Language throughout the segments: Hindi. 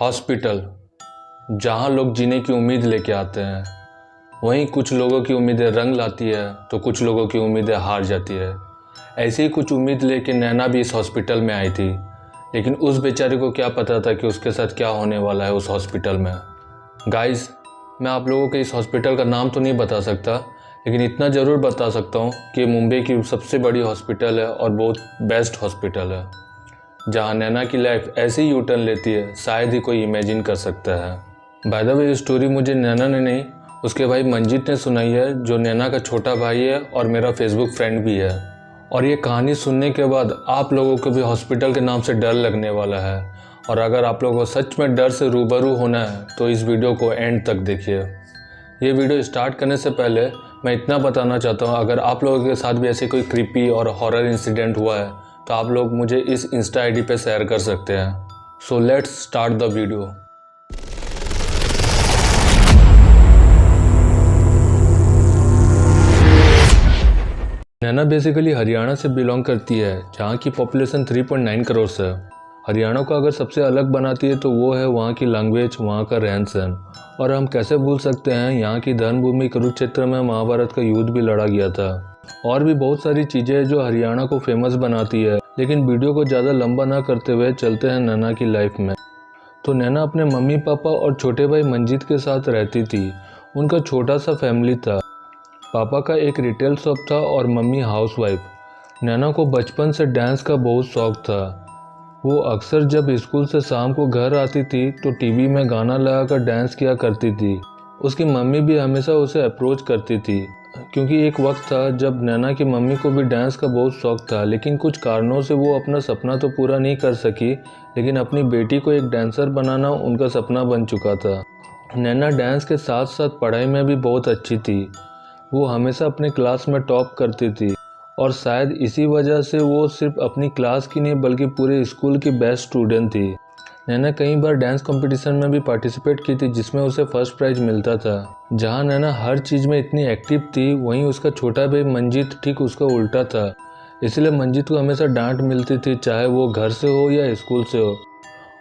हॉस्पिटल, जहाँ लोग जीने की उम्मीद लेके आते हैं, वहीं कुछ लोगों की उम्मीदें रंग लाती है तो कुछ लोगों की उम्मीदें हार जाती है। ऐसी ही कुछ उम्मीद लेके नैना भी इस हॉस्पिटल में आई थी, लेकिन उस बेचारे को क्या पता था कि उसके साथ क्या होने वाला है उस हॉस्पिटल में। गाइस, मैं आप लोगों को इस हॉस्पिटल का नाम तो नहीं बता सकता, लेकिन इतना ज़रूर बता सकता हूँ कि मुंबई की सबसे बड़ी हॉस्पिटल है और बहुत बेस्ट हॉस्पिटल है, जहाँ नैना की लाइफ ऐसे ही यूटर्न लेती है शायद ही कोई इमेजिन कर सकता है। बाय द वे, ये स्टोरी मुझे नैना ने नहीं, उसके भाई मंजीत ने सुनाई है, जो नैना का छोटा भाई है और मेरा फेसबुक फ्रेंड भी है। और ये कहानी सुनने के बाद आप लोगों को भी हॉस्पिटल के नाम से डर लगने वाला है, और अगर आप लोगों को सच में डर से रूबरू होना है तो इस वीडियो को एंड तक देखिए। ये वीडियो स्टार्ट करने से पहले मैं इतना बताना चाहता हूँ, अगर आप लोगों के साथ भी ऐसे कोई क्रीपी और हॉरर इंसिडेंट हुआ है तो आप लोग मुझे इस इंस्टा आईडी पे शेयर कर सकते हैं। So let's start the video. Naina basically Haryana से बिलोंग करती है, जहाँ की पॉपुलेशन 3.9 करोड़ है। हरियाणा को अगर सबसे अलग बनाती है तो वो है वहाँ की लैंग्वेज, वहाँ का रहन सहन। और हम कैसे भूल सकते हैं, यहाँ की धर्मभूमि कुरुक्षेत्र में महाभारत का युद्ध भी लड़ा गया था। और भी बहुत सारी चीज़ें हैं जो हरियाणा को फेमस बनाती है। लेकिन वीडियो को ज़्यादा लंबा ना करते हुए चलते हैं नैना की लाइफ में। तो नैना अपने मम्मी पापा और छोटे भाई मंजीत के साथ रहती थी। उनका छोटा सा फैमिली था। पापा का एक रिटेल शॉप था और मम्मी हाउसवाइफ। नैना को बचपन से डांस का बहुत शौक था। वो अक्सर जब स्कूल से शाम को घर आती थी तो टीवी में गाना लगाकर डांस किया करती थी। उसकी मम्मी भी हमेशा उसे अप्रोच करती थी, क्योंकि एक वक्त था जब नैना की मम्मी को भी डांस का बहुत शौक था, लेकिन कुछ कारणों से वो अपना सपना तो पूरा नहीं कर सकी, लेकिन अपनी बेटी को एक डांसर बनाना उनका सपना बन चुका था। नैना डांस के साथ साथ पढ़ाई में भी बहुत अच्छी थी। वो हमेशा अपने क्लास में टॉप करती थी, और शायद इसी वजह से वो सिर्फ अपनी क्लास की नहीं बल्कि पूरे स्कूल की बेस्ट स्टूडेंट थी। नैना कई बार डांस कंपटीशन में भी पार्टिसिपेट की थी, जिसमें उसे फर्स्ट प्राइज मिलता था। जहां नैना हर चीज़ में इतनी एक्टिव थी, वहीं उसका छोटा भाई मंजीत ठीक उसका उल्टा था। इसलिए मंजीत को हमेशा डांट मिलती थी, चाहे वो घर से हो या स्कूल से हो।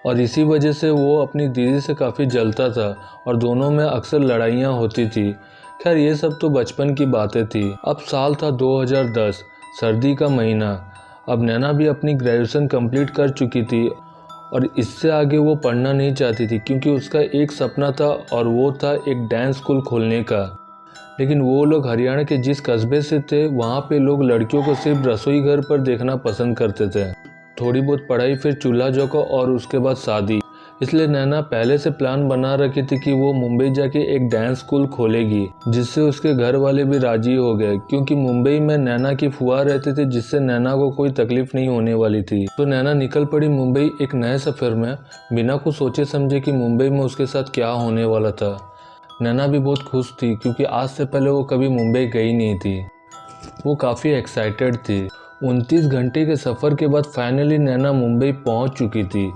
और इसी वजह से वो अपनी दीदी से काफ़ी जलता था और दोनों में अक्सर लड़ाइयाँ होती थी। खैर, ये सब तो बचपन की बातें थी। अब साल था 2010, सर्दी का महीना। अब नैना भी अपनी ग्रेजुएशन कंप्लीट कर चुकी थी और इससे आगे वो पढ़ना नहीं चाहती थी, क्योंकि उसका एक सपना था और वो था एक डांस स्कूल खोलने का। लेकिन वो लोग हरियाणा के जिस कस्बे से थे, वहाँ पे लोग लड़कियों को सिर्फ रसोई घर पर देखना पसंद करते थे। थोड़ी बहुत पढ़ाई, फिर चूल्हा चौका और उसके बाद शादी। इसलिए नैना पहले से प्लान बना रखी थी कि वो मुंबई जाके एक डांस स्कूल खोलेगी, जिससे उसके घर वाले भी राजी हो गए, क्योंकि मुंबई में नैना की फुआ रहते थे, जिससे नैना को कोई तकलीफ नहीं होने वाली थी। तो नैना निकल पड़ी मुंबई एक नए सफ़र में, बिना कुछ सोचे समझे कि मुंबई में उसके साथ क्या होने वाला था। नैना भी बहुत खुश थी, क्योंकि आज से पहले वो कभी मुंबई गई नहीं थी। वो काफ़ी एक्साइटेड थी। 29 घंटे के सफ़र के बाद फाइनली नैना मुंबई पहुंच चुकी थी।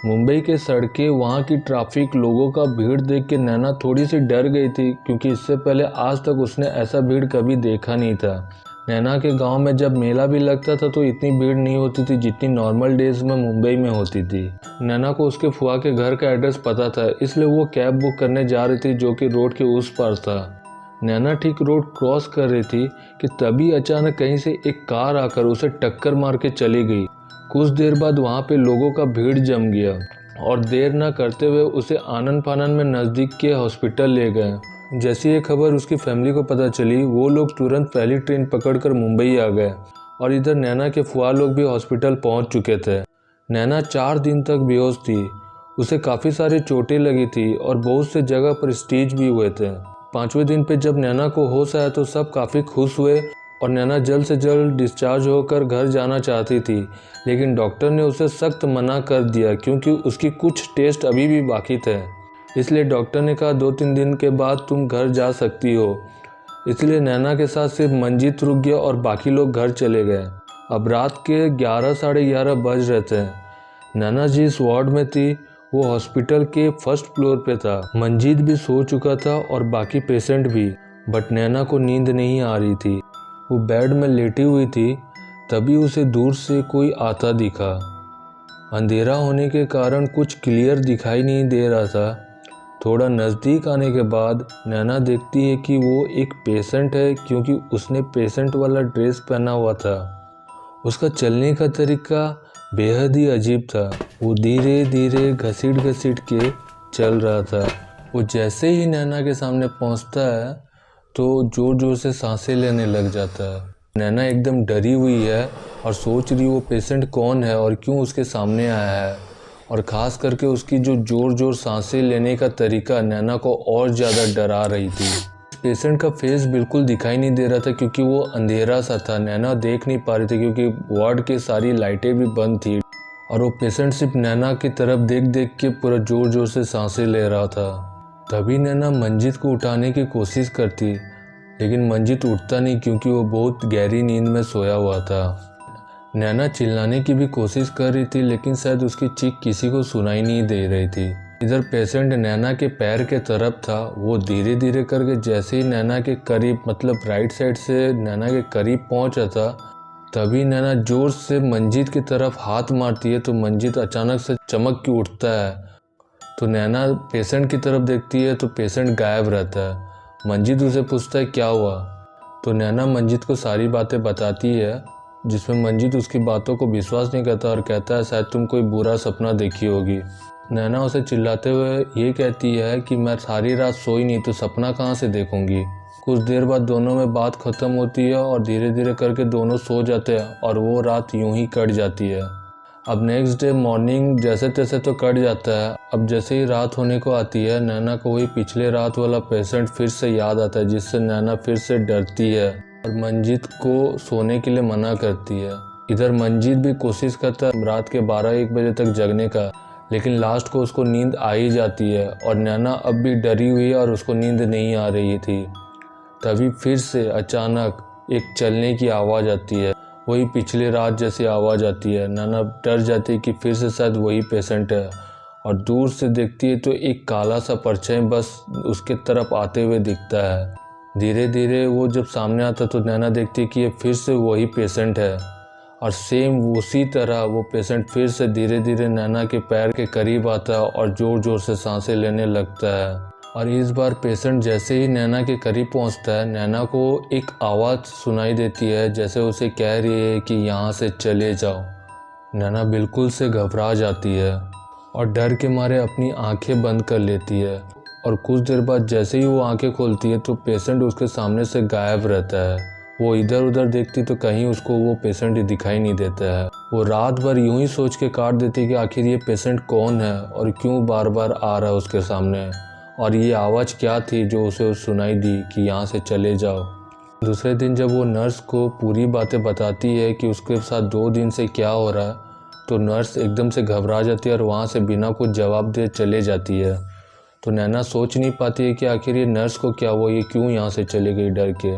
मुंबई के सड़कें, वहाँ की ट्रैफिक, लोगों का भीड़ देख के नैना थोड़ी सी डर गई थी, क्योंकि इससे पहले आज तक उसने ऐसा भीड़ कभी देखा नहीं था। नैना के गांव में जब मेला भी लगता था तो इतनी भीड़ नहीं होती थी जितनी नॉर्मल डेज में मुंबई में होती थी। नैना को उसके फुआ के घर का एड्रेस पता था, इसलिए वो कैब बुक करने जा रही थी, जो कि रोड के उस पार था। नैना ठीक रोड क्रॉस कर रही थी कि तभी अचानक कहीं से एक कार आकर उसे टक्कर मार के चली गई। कुछ देर बाद वहाँ पे लोगों का भीड़ जम गया और देर न करते हुए उसे आनन फानन में नज़दीक के हॉस्पिटल ले गए। जैसी ये खबर उसकी फैमिली को पता चली, वो लोग तुरंत पहली ट्रेन पकड़कर मुंबई आ गए, और इधर नैना के फुआ लोग भी हॉस्पिटल पहुँच चुके थे। नैना 4 दिन तक बेहोश थी। उसे काफ़ी सारी चोटें लगी थी और बहुत से जगह पर स्टिच भी हुए थे। 5वें दिन पे जब नैना को होश आया तो सब काफ़ी खुश हुए और नैना जल्द से जल्द डिस्चार्ज होकर घर जाना चाहती थी, लेकिन डॉक्टर ने उसे सख्त मना कर दिया, क्योंकि उसकी कुछ टेस्ट अभी भी बाकी थे। इसलिए डॉक्टर ने कहा 2-3 दिन के बाद तुम घर जा सकती हो। इसलिए नैना के साथ सिर्फ मंजीत रुक गया और बाकी लोग घर चले गए। अब रात के 11 साढ़े 11 बज रहे थे। नैना जिस वार्ड में थी वो हॉस्पिटल के फर्स्ट फ्लोर पे था। मंजीत भी सो चुका था और बाकी पेशेंट भी, बट नैना को नींद नहीं आ रही थी। वो बेड में लेटी हुई थी, तभी उसे दूर से कोई आता दिखा। अंधेरा होने के कारण कुछ क्लियर दिखाई नहीं दे रहा था। थोड़ा नज़दीक आने के बाद नैना देखती है कि वो एक पेशेंट है, क्योंकि उसने पेशेंट वाला ड्रेस पहना हुआ था। उसका चलने का तरीका बेहद ही अजीब था। वो धीरे धीरे घसीट घसीट के चल रहा था। वो जैसे ही नैना के सामने पहुंचता है तो ज़ोर ज़ोर से सांसें लेने लग जाता है। नैना एकदम डरी हुई है और सोच रही वो पेशेंट कौन है और क्यों उसके सामने आया है, और ख़ास करके उसकी जो ज़ोर ज़ोर सांसें लेने का तरीका नैना को और ज़्यादा डरा रही थी। पेशेंट का फेस बिल्कुल दिखाई नहीं दे रहा था क्योंकि वो अंधेरा सा था। नैना देख नहीं पा रही थी क्योंकि वार्ड की सारी लाइटें भी बंद थी, और वो पेशेंट सिर्फ नैना की तरफ देख देख के पूरा ज़ोर ज़ोर से सांसें ले रहा था। तभी नैना मंजीत को उठाने की कोशिश करती, लेकिन मंजीत उठता नहीं क्योंकि वो बहुत गहरी नींद में सोया हुआ था। नैना चिल्लाने की भी कोशिश कर रही थी, लेकिन शायद उसकी चीख किसी को सुनाई नहीं दे रही थी। इधर पेशेंट नैना के पैर के तरफ था। वो धीरे धीरे करके जैसे ही नैना के करीब, मतलब राइट साइड से नैना के करीब पहुंचा था, तभी नैना जोर से मंजीत की तरफ हाथ मारती है तो मंजीत अचानक से चमक के उठता है। तो नैना पेशेंट की तरफ देखती है तो पेशेंट गायब रहता है। मंजीत उसे पूछता है क्या हुआ, तो नैना मंजीत को सारी बातें बताती है, जिसमें मंजीत उसकी बातों को विश्वास नहीं करता और कहता है शायद तुम कोई बुरा सपना देखी होगी। नैना उसे चिल्लाते हुए ये कहती है कि मैं सारी रात सोई नहीं तो सपना कहाँ से देखूंगी। कुछ देर बाद दोनों में बात ख़त्म होती है और धीरे धीरे करके दोनों सो जाते हैं और वो रात यूं ही कट जाती है। अब नेक्स्ट डे मॉर्निंग जैसे तैसे तो कट जाता है। अब जैसे ही रात होने को आती है, नैना को वही पिछले रात वाला पेशेंट फिर से याद आता है, जिससे नैना फिर से डरती है और मंजीत को सोने के लिए मना करती है। इधर मंजीत भी कोशिश करता है रात के 12-1 बजे तक जगने का, लेकिन लास्ट को उसको नींद आ ही जाती है और नैना अब भी डरी हुई है और उसको नींद नहीं आ रही थी। तभी फिर से अचानक एक चलने की आवाज़ आती है, वही पिछले रात जैसी आवाज़ आती है। नैना डर जाती है कि फिर से शायद वही पेशेंट है, और दूर से देखती है तो एक काला सा परछाई बस उसके तरफ आते हुए दिखता है। धीरे धीरे वो जब सामने आता तो नैना देखती है कि ये फिर से वही पेशेंट है, और सेम उसी तरह वो पेशेंट फिर से धीरे धीरे नैना के पैर के करीब आता है और ज़ोर ज़ोर से सांसें लेने लगता है। और इस बार पेशेंट जैसे ही नैना के करीब पहुंचता है, नैना को एक आवाज़ सुनाई देती है जैसे उसे कह रही है कि यहाँ से चले जाओ। नैना बिल्कुल से घबरा जाती है और डर के मारे अपनी आंखें बंद कर लेती है, और कुछ देर बाद जैसे ही वो आंखें खोलती है तो पेशेंट उसके सामने से गायब रहता है। वो इधर उधर देखती तो कहीं उसको वो पेशेंट ही दिखाई नहीं देता है। वो रात भर यूं ही सोच के काट देती कि आखिर ये पेशेंट कौन है और क्यों बार बार आ रहा है उसके सामने, और ये आवाज़ क्या थी जो उसे सुनाई दी कि यहाँ से चले जाओ। दूसरे दिन जब वो नर्स को पूरी बातें बताती है कि उसके साथ 2 दिन से क्या हो रहा है, तो नर्स एकदम से घबरा जाती है और वहाँ से बिना कुछ जवाब दे चले जाती है। तो नैना सोच नहीं पाती है कि आखिर ये नर्स को क्या हुआ, ये क्यों यहाँ से चली गई डर के।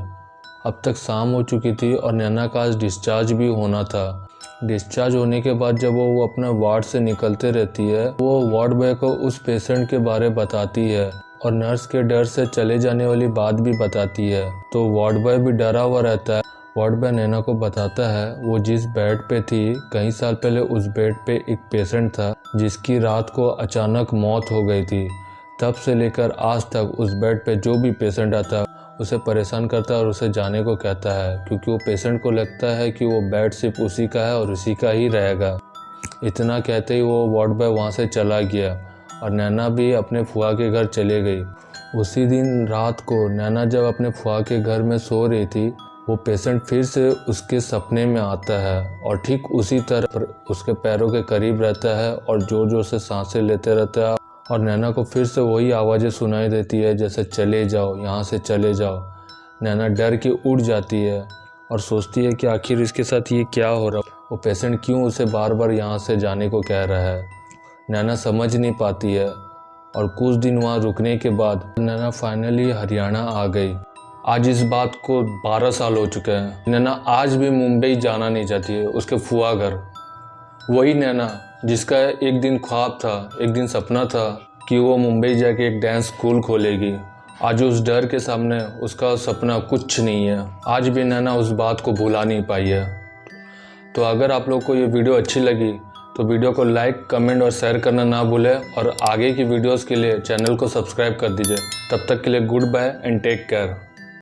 अब तक शाम हो चुकी थी और नैना का आज डिस्चार्ज भी होना था। डिस्चार्ज होने के बाद जब वो अपना वार्ड से निकलते रहती है, वो वार्ड बॉय को उस पेशेंट के बारे बताती है और नर्स के डर से चले जाने वाली बात भी बताती है। तो वार्ड बॉय भी डरा हुआ रहता है। वार्ड बॉय नैना को बताता है वो जिस बेड पे थी कई साल पहले उस बेड पे एक पेशेंट था जिसकी रात को अचानक मौत हो गई थी। तब से लेकर आज तक उस बेड पे जो भी पेशेंट आता है उसे परेशान करता है और उसे जाने को कहता है, क्योंकि वो पेशेंट को लगता है कि वो बेड सिर्फ उसी का है और उसी का ही रहेगा। इतना कहते ही वो वार्ड बॉय वहाँ से चला गया और नैना भी अपने फुआ के घर चले गई। उसी दिन रात को नैना जब अपने फुआ के घर में सो रही थी, वो पेशेंट फिर से उसके सपने में आता है और ठीक उसी तरह उसके पैरों के करीब रहता है और ज़ोर ज़ोर से सांसें लेते रहता है, और नैना को फिर से वही आवाज़ें सुनाई देती है जैसे चले जाओ, यहाँ से चले जाओ। नैना डर के उठ जाती है और सोचती है कि आखिर इसके साथ ये क्या हो रहा है, वो पेशेंट क्यों उसे बार बार यहाँ से जाने को कह रहा है। नैना समझ नहीं पाती है, और कुछ दिन वहाँ रुकने के बाद नैना फाइनली हरियाणा आ गई। आज इस बात को 12 साल हो चुके हैं। नैना आज भी मुंबई जाना नहीं चाहती है, उसके फुआ घर। वही नैना जिसका एक दिन ख्वाब था, एक दिन सपना था कि वो मुंबई जाके एक डांस स्कूल खोलेगी, आज उस डर के सामने उसका सपना कुछ नहीं है। आज भी नैना उस बात को भुला नहीं पाई है। तो अगर आप लोग को ये वीडियो अच्छी लगी तो वीडियो को लाइक, कमेंट और शेयर करना ना भूलें और आगे की वीडियोस के लिए चैनल को सब्सक्राइब कर दीजिए। तब तक के लिए goodbye and take care.